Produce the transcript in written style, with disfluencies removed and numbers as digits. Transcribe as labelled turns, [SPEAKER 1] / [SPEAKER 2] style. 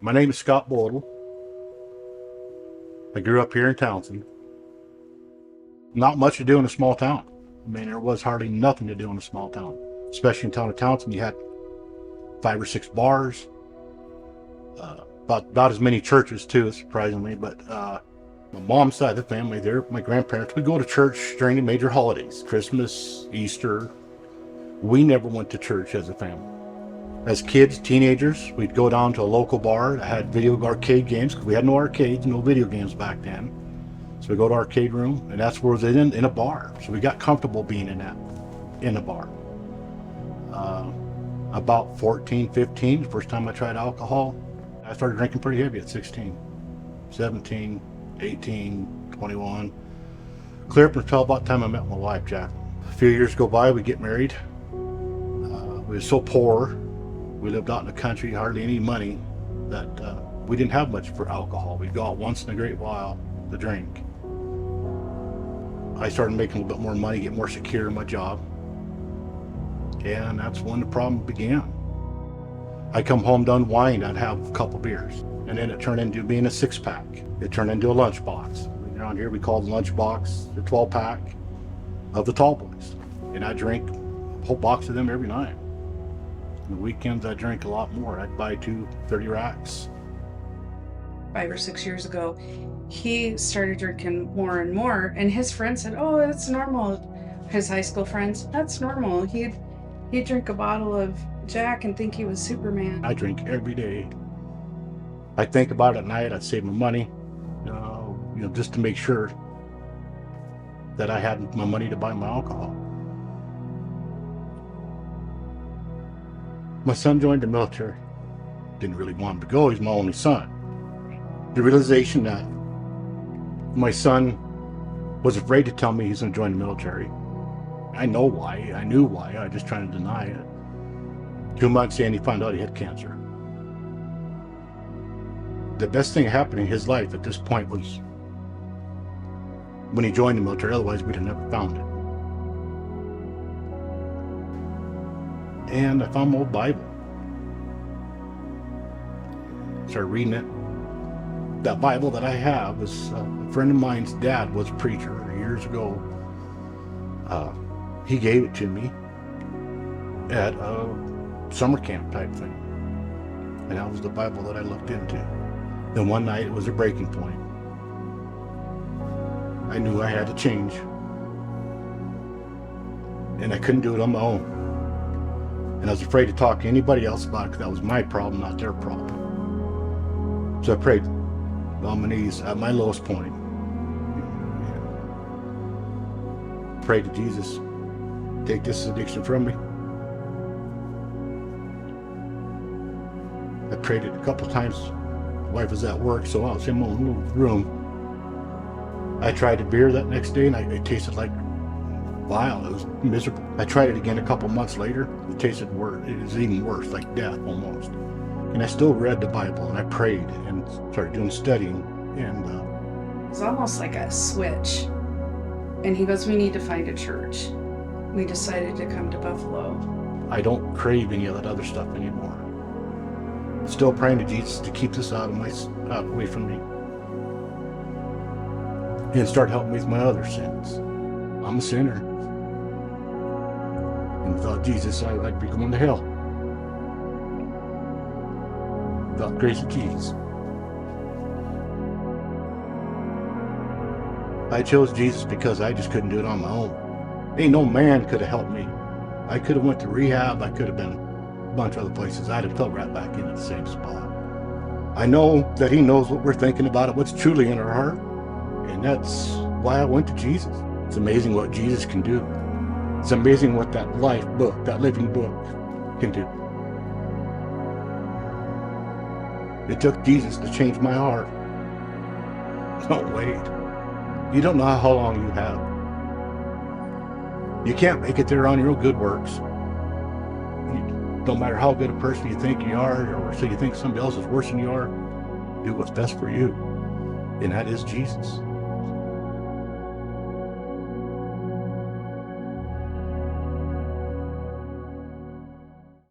[SPEAKER 1] My name is Scott Bodle. I grew up here in Townsend. Not much to do in a small town. I mean, there was hardly nothing to do in a small town. Especially in town of Townsend, you had 5 or 6 bars, about as many churches too, surprisingly. But my mom's side of the family, my grandparents would go to church during the major holidays, Christmas, Easter. We never went to church as a family. As kids, teenagers, we'd go down to a local bar that had video arcade games, because we had no arcades, no video games back then. So we go to arcade room, and that's where it was in a bar. So we got comfortable being in a bar. About 14, 15, the first time I tried alcohol, I started drinking pretty heavy at 16, 17, 18, 21. Clear up until about the time I met my wife, Jack. A few years go by, we get married. We were so poor. We lived out in the country, hardly any money, that we didn't have much for alcohol. We'd go out once in a great while to drink. I started making a little bit more money, get more secure in my job. And that's when the problem began. I come home to unwind, I'd have a couple beers. And then it turned into being a 6-pack. It turned into a lunchbox. Around here we call the lunchbox the 12-pack of the tall boys. And I drink a whole box of them every night. On the weekends I drink a lot more. I'd buy 30 racks.
[SPEAKER 2] 5 or 6 years ago, he started drinking more and more, and his friends said, "Oh, that's normal." His high school friends, "That's normal." He'd drink a bottle of Jack and think he was Superman.
[SPEAKER 1] I drink every day. I think about it at night. I'd save my money, just to make sure that I had my money to buy my alcohol. My son joined the military. Didn't really want him to go. He's my only son. The realization that my son was afraid to tell me he's going to join the military. I know why. I knew why. I was just trying to deny it. 2 months in, he found out he had cancer. The best thing that happened in his life at this point was when he joined the military. Otherwise, we'd have never found it. And I found my old Bible. Started reading it. That Bible that I have is a friend of mine's dad was a preacher years ago. He gave it to me at a summer camp type thing. And that was the Bible that I looked into. Then one night it was a breaking point. I knew I had to change. And I couldn't do it on my own. And I was afraid to talk to anybody else about it, because that was my problem, not their problem. So I prayed on my knees at my lowest point. Prayed to Jesus, take this addiction from me. I prayed it a couple times. My wife was at work, so I was in my own little room. I tried a beer that next day, and it tasted like vile. It was miserable. I tried it again a couple months later. It tasted worse. It was even worse, like death almost. And I still read the Bible, and I prayed and started doing studying. And
[SPEAKER 2] It was almost like a switch. And he goes, "We need to find a church." We decided to come to Buffalo.
[SPEAKER 1] I don't crave any of that other stuff anymore. Still praying to Jesus to keep this out away from me, and start helping me with my other sins. I'm a sinner, and without Jesus, I'd be going to hell. Without the grace of Jesus, I chose Jesus because I just couldn't do it on my own. Ain't no man could have helped me. I could have went to rehab. I could have been a bunch of other places. I'd have fell right back into the same spot. I know that he knows what we're thinking about it, what's truly in our heart. And that's why I went to Jesus. It's amazing what Jesus can do. It's amazing what that life book, that living book, can do. It took Jesus to change my heart. Don't wait. You don't know how long you have. You can't make it there on your own good works. No matter how good a person you think you are, or so you think somebody else is worse than you are, do what's best for you. And that is Jesus.